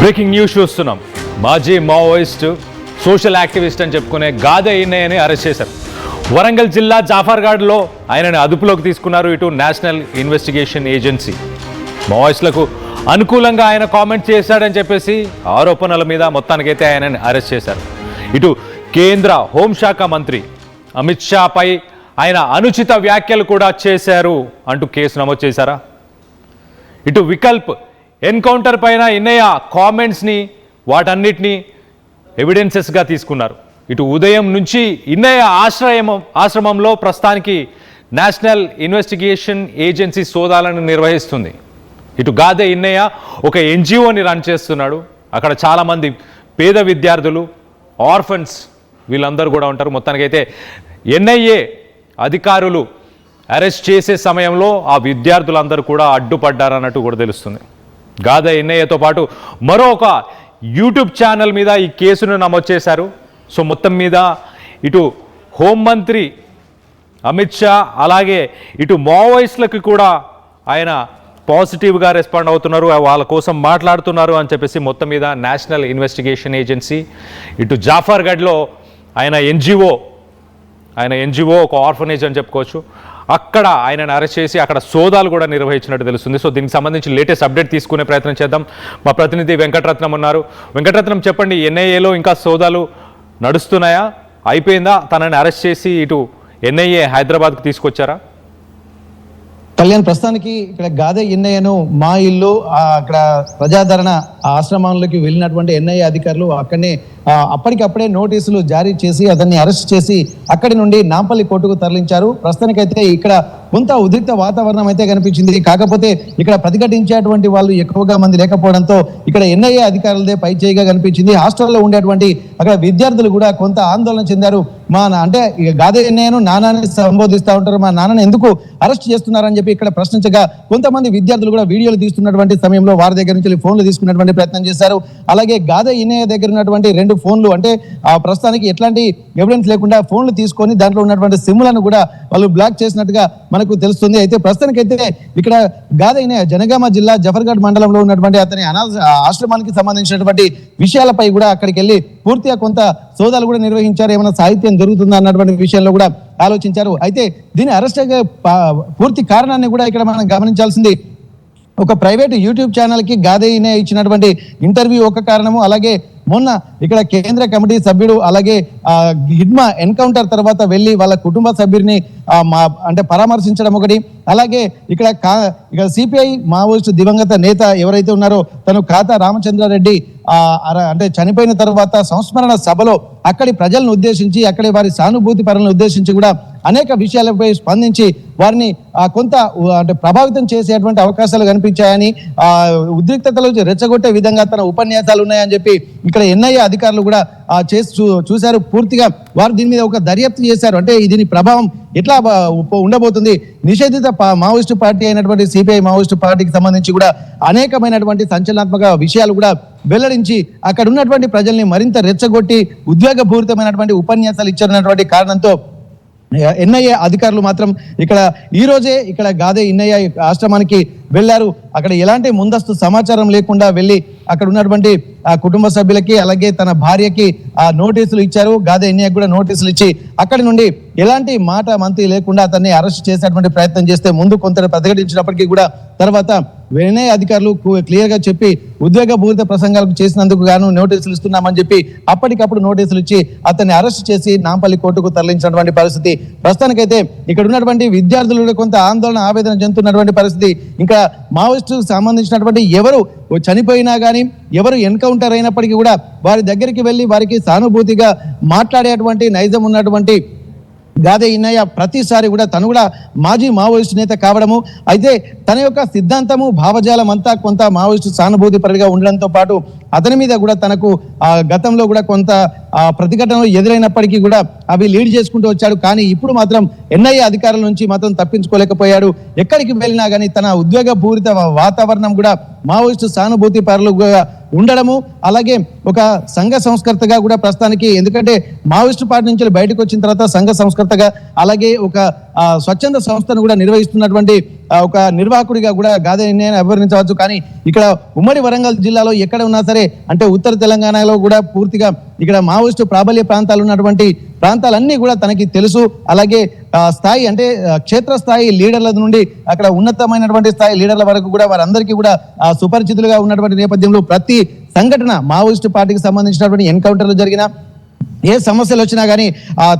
Breaking news చూస్తున్నాం. మాజీ Maoist social activist అని చెప్పుకునే గాదె ఈన్నయ్యని అరెస్ట్ చేశారు. వరంగల్ జిల్లా జాఫర్ఘాడ్లో ఆయనని అదుపులోకి తీసుకున్నారు. ఇటు నేషనల్ ఇన్వెస్టిగేషన్ ఏజెన్సీ మావోయిస్టులకు అనుకూలంగా ఆయన కామెంట్ చేశాడని చెప్పేసి ఆరోపణల మీద మొత్తానికైతే ఆయనని అరెస్ట్ చేశారు. ఇటు కేంద్ర హోంశాఖ మంత్రి అమిత్ షాపై ఆయన అనుచిత వ్యాఖ్యలు కూడా చేశారు అంటూ కేసు నమోదు చేశారా. ఇటు వికల్ప్ ఎన్కౌంటర్ పైన ఈన్నయ్య కామెంట్స్ని వాటన్నిటినీ ఎవిడెన్సెస్గా తీసుకున్నారు. ఇటు ఉదయం నుంచి ఈన్నయ్య ఆశ్రమంలో ప్రస్తుతానికి నేషనల్ ఇన్వెస్టిగేషన్ ఏజెన్సీ సోదాలను నిర్వహిస్తుంది. ఇటు గాదె ఈన్నయ్య ఒక ఎన్జిఓని రన్ చేస్తున్నాడు. అక్కడ చాలామంది పేద విద్యార్థులు, ఆర్ఫన్స్ వీళ్ళందరూ కూడా ఉంటారు. మొత్తానికైతే ఎన్ఐఏ అధికారులు అరెస్ట్ చేసే సమయంలో ఆ విద్యార్థులందరూ కూడా అడ్డుపడ్డారన్నట్టు కూడా తెలుస్తుంది. గాదె ఈన్నయ్యతో పాటు మరో ఒక యూట్యూబ్ ఛానల్ మీద ఈ కేసును నమోదు చేశారు. సో మొత్తం మీద ఇటు హోంమంత్రి అమిత్ షా అలాగే ఇటు మావోయిస్టులకు కూడా ఆయన పాజిటివ్గా రెస్పాండ్ అవుతున్నారు, వాళ్ళ కోసం మాట్లాడుతున్నారు అని చెప్పేసి మొత్తం మీద నేషనల్ ఇన్వెస్టిగేషన్ ఏజెన్సీ ఇటు జాఫర్ఘడ్లో ఆయన ఎన్జిఓ ఒక ఆర్ఫనేజ్ అని చెప్పుకోవచ్చు, అక్కడ ఆయనను అరెస్ట్ చేసి అక్కడ సోదాలు కూడా నిర్వహించినట్టు తెలుస్తుంది. సో దీనికి సంబంధించి లేటెస్ట్ అప్డేట్ తీసుకునే ప్రయత్నం చేద్దాం. మా ప్రతినిధి వెంకటరత్నం ఉన్నారు. వెంకటరత్నం, చెప్పండి, ఎన్ఐఏలో ఇంకా సోదాలు నడుస్తున్నాయా? అయిపోయిందా? తనని అరెస్ట్ చేసి ఇటు ఎన్ఐఏ హైదరాబాద్కు తీసుకొచ్చారా? కళ్యాణ్, ప్రస్తుతానికి ఇక్కడ గాదె ఈన్నయ్యను మా ఇల్లు అక్కడ ప్రజాదరణ ఆశ్రమంలోకి వెళ్ళినటువంటి ఎన్ఐఏ అధికారులు అక్కడనే అప్పటికప్పుడే నోటీసులు జారీ చేసి అతన్ని అరెస్ట్ చేసి అక్కడి నుండి నాంపల్లి కోర్టుకు తరలించారు. ప్రస్తుతానికైతే ఇక్కడ కొంత ఉద్రిక్త వాతావరణం అయితే కనిపించింది. కాకపోతే ఇక్కడ ప్రతిఘటించేటువంటి వాళ్ళు ఎక్కువగా మంది లేకపోవడంతో ఇక్కడ ఎన్ఐఏ అధికారులదే పై చేయిగా కనిపించింది. హాస్టల్లో ఉండేటువంటి అక్కడ విద్యార్థులు కూడా కొంత ఆందోళన చెందారు. అంటే గాదె ఈన్నయ్యను నాన్నని సంబోధిస్తూ ఉంటారు, మా నాన్నని ఎందుకు అరెస్ట్ చేస్తున్నారని చెప్పి ఇక్కడ ప్రశ్నించగా కొంతమంది విద్యార్థులు కూడా వీడియోలు తీస్తున్నటువంటి సమయంలో వారి దగ్గర నుంచి ఫోన్లు తీసుకున్నటువంటి ప్రయత్నం చేశారు. అలాగే గాదె ఈన్నయ్య దగ్గర ఉన్నటువంటి 2 ఫోన్లు, అంటే ప్రస్తుతానికి ఎట్లాంటి ఎవిడెన్స్ లేకుండా ఫోన్లు తీసుకొని దాంట్లో ఉన్నటువంటి సిమ్లను కూడా వాళ్ళు బ్లాక్ చేసినట్టుగా మనకు తెలుస్తుంది. అయితే ప్రస్తుతానికైతే ఇక్కడ గాదె ఈన్నయ్య జనగామ జిల్లా జఫర్ఘడ్ మండలంలో ఉన్నటువంటి అతని ఆశ్రమానికి సంబంధించినటువంటి విషయాలపై కూడా అక్కడికి వెళ్ళి పూర్తిగా కొంత సోదాలు కూడా నిర్వహించారు. ఏమైనా సాహిత్యం జరుగుతుందా అన్నటువంటి విషయంలో కూడా ఆలోచించారు. అయితే దీని అరెస్ట్ పూర్తి కారణాన్ని కూడా ఇక్కడ మనం గమనించాల్సింది. ఒక ప్రైవేట్ యూట్యూబ్ ఛానల్కి గాదె ఈన్నయ్య ఇచ్చినటువంటి ఇంటర్వ్యూ ఒక కారణము, అలాగే మొన్న ఇక్కడ కేంద్ర కమిటీ సభ్యుడు అలాగే హిడ్మా ఎన్కౌంటర్ తర్వాత వెళ్ళి వాళ్ళ కుటుంబ సభ్యుడిని అంటే పరామర్శించడం ఒకటి, అలాగే ఇక్కడ సిపిఐ మావోయిస్టు దివంగత నేత ఎవరైతే ఉన్నారో తను ఖాతా రామచంద్రారెడ్డి అంటే చనిపోయిన తర్వాత సంస్మరణ సభలో అక్కడి ప్రజలను ఉద్దేశించి అక్కడి వారి సానుభూతి పరులను ఉద్దేశించి కూడా అనేక విషయాలపై స్పందించి వారిని కొంత అంటే ప్రభావితం చేసేటువంటి అవకాశాలు కనిపించాయని, ఉద్రిక్తతలు రెచ్చగొట్టే విధంగా తన ఉపన్యాసాలు ఉన్నాయని చెప్పి ఇక్కడ ఎన్ఐఏ అధికారులు కూడా చూశారు. పూర్తిగా వారు దీని మీద ఒక దర్యాప్తు చేశారు. అంటే దీని ప్రభావం ఎట్లా ఉండబోతుంది, నిషేధిత మావోయిస్టు పార్టీ అయినటువంటి సిపిఐ మావోయిస్టు పార్టీకి సంబంధించి కూడా అనేకమైనటువంటి సంచలనాత్మక విషయాలు కూడా వెల్లడించి అక్కడ ఉన్నటువంటి ప్రజల్ని మరింత రెచ్చగొట్టి ఉద్వేగపూరితమైనటువంటి ఉపన్యాసాలు ఇచ్చారన్నటువంటి కారణంతో ఎన్ఐఏ అధికారులు మాత్రం ఈ రోజే ఇక్కడ గాదె ఈన్నయ్య ఆశ్రమానికి వెళ్ళారు. అక్కడ ఎలాంటి ముందస్తు సమాచారం లేకుండా వెళ్ళి అక్కడ ఉన్నటువంటి కుటుంబ సభ్యులకి అలాగే తన భార్యకి నోటీసులు ఇచ్చారు. గాదె ఈన్నయ్యకు కూడా నోటీసులు ఇచ్చి అక్కడి నుండి ఎలాంటి మాట మంత్రి లేకుండా అతన్ని అరెస్ట్ చేసేటువంటి ప్రయత్నం చేస్తే ముందు కొంత ప్రతిఘటించినప్పటికీ కూడా తర్వాత ఎన్ఐఏ అధికారులు క్లియర్ గా చెప్పి ఉద్వేగపూరిత ప్రసంగాలకు చేసినందుకు గాను నోటీసులు ఇస్తున్నామని చెప్పి అప్పటికప్పుడు నోటీసులు ఇచ్చి అతన్ని అరెస్ట్ చేసి నాంపల్లి కోర్టుకు తరలించినటువంటి పరిస్థితి. ప్రస్తుతానికైతే ఇక్కడ ఉన్నటువంటి విద్యార్థులు కొంత ఆందోళన ఆవేదన చెందుతున్నటువంటి పరిస్థితి. ఇంకా మావోయిస్టులకు సంబంధించినటువంటి ఎవరు చనిపోయినా కానీ ఎవరు ఎన్కౌంటర్ అయినప్పటికీ కూడా వారి దగ్గరికి వెళ్ళి వారికి సానుభూతిగా మాట్లాడేటువంటి నైజం ఉన్నటువంటి గాదె ఈన్నయ్య ప్రతిసారి కూడా తను కూడా మాజీ మావోయిస్టు నేత కావడము, అయితే తన యొక్క సిద్ధాంతము భావజాలం అంతా కొంత మావోయిస్టు సానుభూతి పరుగా ఉండడంతో పాటు అతని మీద కూడా తనకు గతంలో కూడా కొంత ప్రతిఘటనలు ఎదురైనప్పటికీ కూడా అవి లీడ్ చేసుకుంటూ వచ్చాడు. కానీ ఇప్పుడు మాత్రం ఎన్ఐఏ అధికారుల నుంచి మాత్రం తప్పించుకోలేకపోయాడు. ఎక్కడికి వెళ్ళినా కానీ తన ఉద్వేగపూరిత వాతావరణం కూడా మావోయిస్టు సానుభూతి పరులుగా ఉండడము, అలాగే ఒక సంఘ సంస్కర్తగా కూడా ప్రస్తుతానికి, ఎందుకంటే మావోయిస్టు పార్టీ నుంచి బయటకు వచ్చిన తర్వాత సంఘ సంస్కర్తగా అలాగే ఒక స్వచ్ఛంద సంస్థను కూడా నిర్వహిస్తున్నటువంటి ఒక నిర్వాహకుడిగా కూడా గాదే ఇన్నయ్యను అభివర్ణించవచ్చు. కానీ ఇక్కడ ఉమ్మడి వరంగల్ జిల్లాలో ఎక్కడ ఉన్నా సరే అంటే ఉత్తర తెలంగాణలో కూడా పూర్తిగా ఇక్కడ మావోయిస్టు ప్రాబల్య ప్రాంతాలు ఉన్నటువంటి ప్రాంతాలన్నీ కూడా తనకి తెలుసు. అలాగే స్థాయి అంటే క్షేత్రస్థాయి లీడర్ల నుండి అక్కడ ఉన్నతమైనటువంటి స్థాయి లీడర్ల వరకు కూడా వారందరికీ కూడా సుపరిచితులుగా ఉన్నటువంటి నేపథ్యంలో ప్రతి సంఘటన మావోయిస్టు పార్టీకి సంబంధించినటువంటి ఎన్కౌంటర్లు జరిగిన ఏ సమస్యలు వచ్చినా కానీ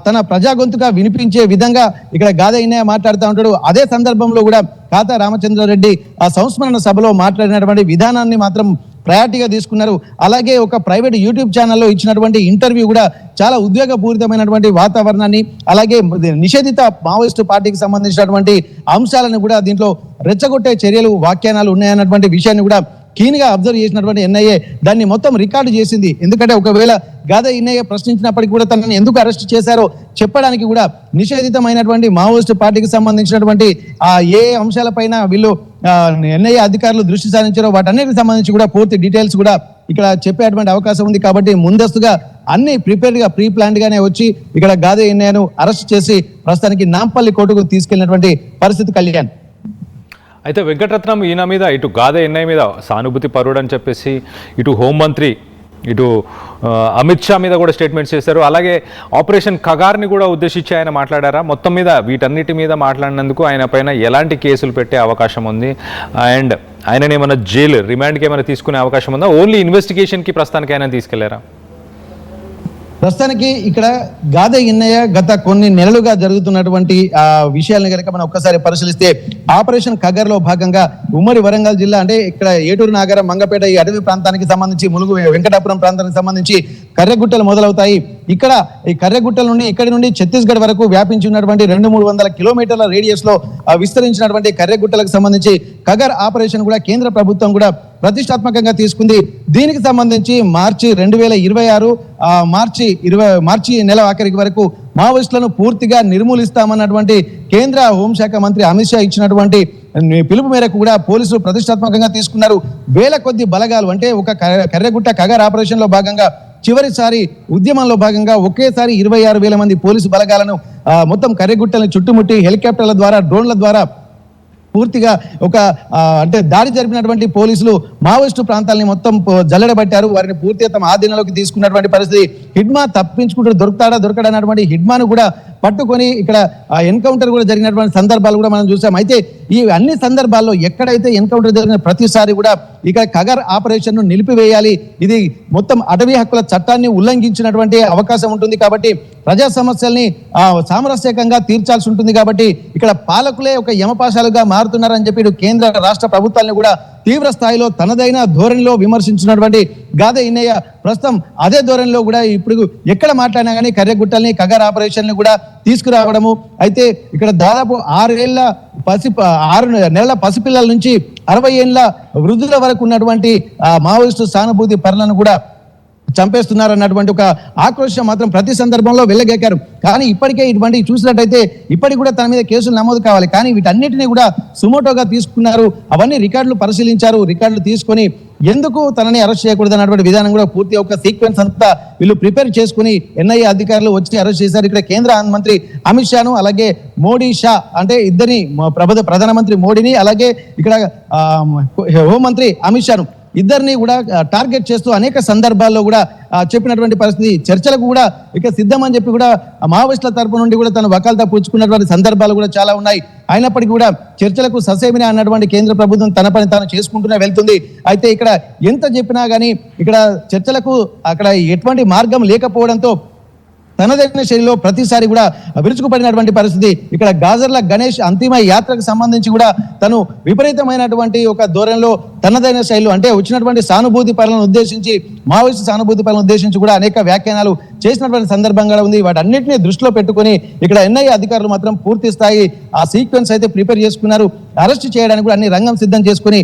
తన ప్రజా గొంతుగా వినిపించే విధంగా ఇక్కడ గాదే ఇన్నయ్య మాట్లాడుతూ ఉంటాడు. అదే సందర్భంలో కూడా ఖాతా రామచంద్రారెడ్డి ఆ సంస్మరణ సభలో మాట్లాడినటువంటి విధానాన్ని మాత్రం ప్రయారిటీగా తీసుకున్నారు. అలాగే ఒక ప్రైవేట్ యూట్యూబ్ ఛానల్లో ఇచ్చినటువంటి ఇంటర్వ్యూ కూడా చాలా ఉద్వేగపూరితమైనటువంటి వాతావరణాన్ని అలాగే నిషేధిత మావోయిస్టు పార్టీకి సంబంధించినటువంటి అంశాలను కూడా దీంట్లో రెచ్చగొట్టే చర్యలు వ్యాఖ్యానాలు ఉన్నాయన్నటువంటి విషయాన్ని కూడా కీన్గా అబ్జర్వ్ చేసినటువంటి ఎన్ఐఏ దాన్ని మొత్తం రికార్డు చేసింది. ఎందుకంటే ఒకవేళ గాదే ఇన్నయ్య ప్రశ్నించినప్పటికీ కూడా తనని ఎందుకు అరెస్ట్ చేశారో చెప్పడానికి కూడా నిషేధితమైనటువంటి మావోయిస్టు పార్టీకి సంబంధించినటువంటి ఏ అంశాలపైన వీళ్ళు ఎన్ఐఏ అధికారులు దృష్టి సారించారో వాటన్నిటికి సంబంధించి కూడా పూర్తి డీటెయిల్స్ కూడా ఇక్కడ చెప్పేటువంటి అవకాశం ఉంది. కాబట్టి ముందస్తుగా అన్ని ప్రీ ప్లాన్డ్ గానే వచ్చి ఇక్కడ గాదే ఇన్నయ్యను అరెస్ట్ చేసి ప్రస్తుతానికి నాంపల్లి కోర్టుకు తీసుకెళ్లినటువంటి పరిస్థితి. కళ్యాణ్, అయితే వెంకటరత్నం ఈయన మీద ఇటు గాదే ఇన్నయ్య మీద సానుభూతి పరుడు అని చెప్పేసి ఇటు హోంమంత్రి ఇటు అమిత్ షా మీద కూడా స్టేట్మెంట్స్ చేశారు. అలాగే ఆపరేషన్ కగార్ని కూడా ఉద్దేశించి ఆయన మాట్లాడారా? మొత్తం మీద వీటన్నిటి మీద మాట్లాడినందుకు ఆయన పైన ఎలాంటి కేసులు పెట్టే అవకాశం ఉంది? అండ్ ఆయనని ఏమైనా జైలు రిమాండ్కి ఏమైనా తీసుకునే అవకాశం ఉందా? ఓన్లీ ఇన్వెస్టిగేషన్కి ప్రస్తుతానికి ఆయన తీసుకెళ్లారా? ప్రస్తుతానికి ఇక్కడ గాదే ఇన్నయ్య గత కొన్ని నెలలుగా జరుగుతున్నటువంటి విషయాలను కనుక మనం ఒక్కసారి పరిశీలిస్తే ఆపరేషన్ కగర్ లో భాగంగా ఉమ్మడి వరంగల్ జిల్లా అంటే ఇక్కడ ఏటూరు నాగరం మంగపేట ఈ అటవీ ప్రాంతానికి సంబంధించి ములుగు వెంకటాపురం ప్రాంతానికి సంబంధించి కర్రెగుట్టలు మొదలవుతాయి. ఇక్కడ ఈ కర్రెగుట్టల నుండి ఇక్కడి నుండి ఛత్తీస్గఢ్ వరకు వ్యాపించి ఉన్నటువంటి 200-300 కిలోమీటర్ల రేడియస్ లో విస్తరించినటువంటి కర్రెగుట్టలకు సంబంధించి కగర్ ఆపరేషన్ కూడా కేంద్ర ప్రభుత్వం కూడా ప్రతిష్టాత్మకంగా తీసుకుంది. దీనికి సంబంధించి మార్చి 2026 మార్చి నెల ఆఖరికి వరకు మావోయిస్టులను పూర్తిగా నిర్మూలిస్తామన్నటువంటి కేంద్ర హోంశాఖ మంత్రి అమిత్ షా ఇచ్చినటువంటి పిలుపు మేరకు కూడా పోలీసులు ప్రతిష్టాత్మకంగా తీసుకున్నారు. వేల కొద్ది బలగాలు అంటే ఒక కర్రెగుట్ట కగర్ ఆపరేషన్ లో భాగంగా చివరిసారి ఉద్యమంలో భాగంగా ఒకేసారి 26,000 మంది పోలీసు బలగాలను మొత్తం కర్రెగుట్టలను చుట్టుముట్టి హెలికాప్టర్ల ద్వారా డ్రోన్ల ద్వారా పూర్తిగా ఒక అంటే దాడి జరిపినటువంటి పోలీసులు మావోయిస్టు ప్రాంతాలని మొత్తం జల్లెడబట్టారు. వారిని పూర్తిగా తమ ఆధీనంలోకి తీసుకున్నటువంటి పరిస్థితి. హిడ్మా తప్పించుకుంటూ దొరకడా అన్నటువంటి హిడ్మాను కూడా పట్టుకొని ఇక్కడ ఎన్కౌంటర్ కూడా జరిగినటువంటి సందర్భాలు కూడా మనం చూసాం. అయితే ఈ అన్ని సందర్భాల్లో ఎక్కడైతే ఎన్కౌంటర్ జరిగిన ప్రతిసారి కూడా ఇక కగర్ ఆపరేషన్ ను నిలిపివేయాలి, ఇది మొత్తం అటవీ హక్కుల చట్టాన్ని ఉల్లంఘించినటువంటి అవకాశం ఉంటుంది. కాబట్టి ప్రజా సమస్యల్ని సామరస్యకంగా తీర్చాల్సి ఉంటుంది. కాబట్టి ఇక్కడ పాలకులే ఒక యమపాశాలుగా మారుతున్నారని చెప్పి కేంద్ర రాష్ట్ర ప్రభుత్వాలను కూడా తీవ్ర స్థాయిలో తనదైన ధోరణిలో విమర్శించినటువంటి గాదే ఇన్నయ్య ప్రస్తుతం అదే ధోరణిలో కూడా ఇప్పుడు ఎక్కడ మాట్లాడినా కానీ కర్రెగుట్టల్ని కగర్ ఆపరేషన్లు కూడా తీసుకురావడము. అయితే ఇక్కడ దాదాపు 6 నెలల పసిపిల్లల నుంచి 60 ఏళ్ల వృద్ధుల వరకు ఉన్నటువంటి మావోయిస్టు సానుభూతి పరులను కూడా చంపేస్తున్నారు అన్నటువంటి ఒక ఆక్రోశం మాత్రం ప్రతి సందర్భంలో వెళ్ళగెక్కారు. కానీ ఇప్పటికే ఇటువంటి చూసినట్టయితే ఇప్పటికి కూడా తన మీద కేసులు నమోదు కావాలి. కానీ వీటన్నిటిని కూడా సుమోటోగా తీసుకున్నారు. అవన్నీ రికార్డులు పరిశీలించారు. రికార్డులు తీసుకొని ఎందుకు తనని అరెస్ట్ చేయకూడదు అన్నటువంటి విధానం కూడా పూర్తి ఒక సీక్వెన్స్ అంతా వీళ్ళు ప్రిపేర్ చేసుకుని ఎన్ఐఏ అధికారులు వచ్చి అరెస్ట్ చేశారు. ఇక్కడ కేంద్ర మంత్రి అమిత్ షాను అలాగే మోడీ షా అంటే ఇద్దరిని ప్రధానమంత్రి మోడీని అలాగే ఇక్కడ హోంమంత్రి అమిత్ షాను ఇద్దరిని కూడా టార్గెట్ చేస్తూ అనేక సందర్భాల్లో కూడా చెప్పినటువంటి పరిస్థితి. చర్చలకు కూడా ఇక సిద్ధమని చెప్పి కూడా మావోయిస్టుల తరపు నుండి కూడా తను వకాల్తా పుచ్చుకున్నటువంటి సందర్భాలు కూడా చాలా ఉన్నాయి. అయినప్పటికీ కూడా చర్చలకు ససేమినా అన్నటువంటి కేంద్ర ప్రభుత్వం తన పని తాను చేసుకుంటూనే వెళ్తుంది. అయితే ఇక్కడ ఎంత చెప్పినా కానీ ఇక్కడ చర్చలకు అక్కడ ఎటువంటి మార్గం లేకపోవడంతో తనదైన శైలిలో ప్రతిసారి కూడా విరుచుకుపడినటువంటి పరిస్థితి. ఇక్కడ గాజర్ల గణేష్ అంతిమ యాత్రకు సంబంధించి కూడా తను విపరీతమైనటువంటి ఒక ధోరణిలో తనదైన శైలిలో అంటే వచ్చినటువంటి సానుభూతి పరులను ఉద్దేశించి మావోయిస్టు సానుభూతి పరులను ఉద్దేశించి కూడా అనేక వ్యాఖ్యానాలు చేసినటువంటి సందర్భంగా ఉంది. వాటన్నిటిని దృష్టిలో పెట్టుకుని ఇక్కడ ఎన్ఐఏ అధికారులు మాత్రం పూర్తి స్థాయి ఆ సీక్వెన్స్ అయితే ప్రిపేర్ చేసుకున్నారు. అరెస్ట్ చేయడానికి కూడా అన్ని రంగం సిద్ధం చేసుకుని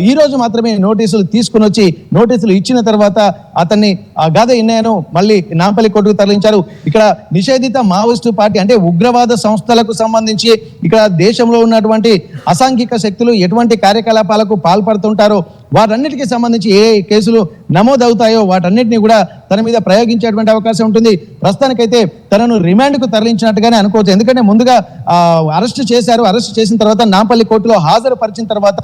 ఈ రోజు మాత్రమే నోటీసులు తీసుకుని వచ్చి నోటీసులు ఇచ్చిన తర్వాత అతన్ని గాదే ఇన్నయ్యను మళ్ళీ నాంపల్లి కోర్టుకు తరలించారు. ఇక్కడ నిషేధిత మావోయిస్టు పార్టీ అంటే ఉగ్రవాద సంస్థలకు సంబంధించి ఇక్కడ దేశంలో ఉన్నటువంటి అసాంఘిక శక్తులు ఎటువంటి కార్యకలాపాలకు పాల్పడుతుంటారో వాటన్నిటికీ సంబంధించి ఏ కేసులు నమోదవుతాయో వాటన్నిటిని కూడా తన మీద ప్రయోగించేటువంటి అవకాశం ఉంటుంది. ప్రస్తుతానికైతే తనను రిమాండ్కు తరలించినట్టుగానే అనుకోవచ్చు. ఎందుకంటే ముందుగా అరెస్ట్ చేశారు. అరెస్ట్ చేసిన తర్వాత నాంపల్లి కోర్టులో హాజరుపరిచిన తర్వాత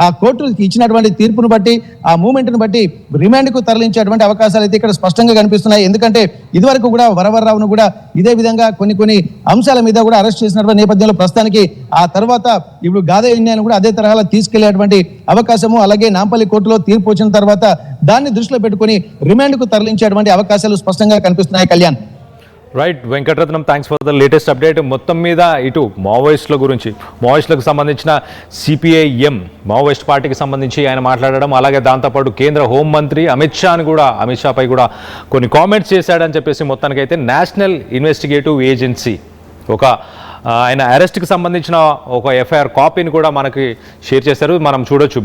ఆ కోర్టు ఇచ్చినటువంటి తీర్పును బట్టి ఆ మూమెంట్ను బట్టి రిమాండ్కు తరలించేటువంటి అవకాశాలు అయితే ఇక్కడ స్పష్టంగా కనిపిస్తున్నాయి. ఎందుకంటే ఇదివరకు కూడా వరవర్రావును కూడా ఇదే విధంగా కొన్ని అంశాల మీద కూడా అరెస్ట్ చేసినటువంటి నేపథ్యంలో ప్రస్తుతానికి ఆ తర్వాత ఇప్పుడు గాదే ఇన్నయ్యను కూడా అదే తరహాలో తీసుకెళ్లేటువంటి అవకాశము, అలాగే నాంపల్లి కోర్టులో తీర్పు వచ్చిన తర్వాత దాన్ని దృష్టిలో పెట్టుకుని రిమాండ్కు తరలించేటువంటి అవకాశాలు స్పష్టంగా కనిపిస్తున్నాయి. Kalyan. Right Venkataratnam, thanks for the latest update. మొత్తం మీద ఇటు మావోయిస్టులకు సంబంధించిన సిపిఐఎం మావోయిస్ట్ పార్టీకి సంబంధించి ఆయన మాట్లాడడం, అలాగే దాంతోపాటు కేంద్ర హోంమంత్రి అమిత్ షాపై కూడా కొన్ని కామెంట్స్ చేశాడని చెప్పేసి మొత్తానికైతే నేషనల్ ఇన్వెస్టిగేటివ్ ఏజెన్సీ ఆయన అరెస్ట్కి సంబంధించిన ఒక ఎఫ్ఐఆర్ కాపీని కూడా మనకి షేర్ చేశారు. మనం చూడొచ్చు.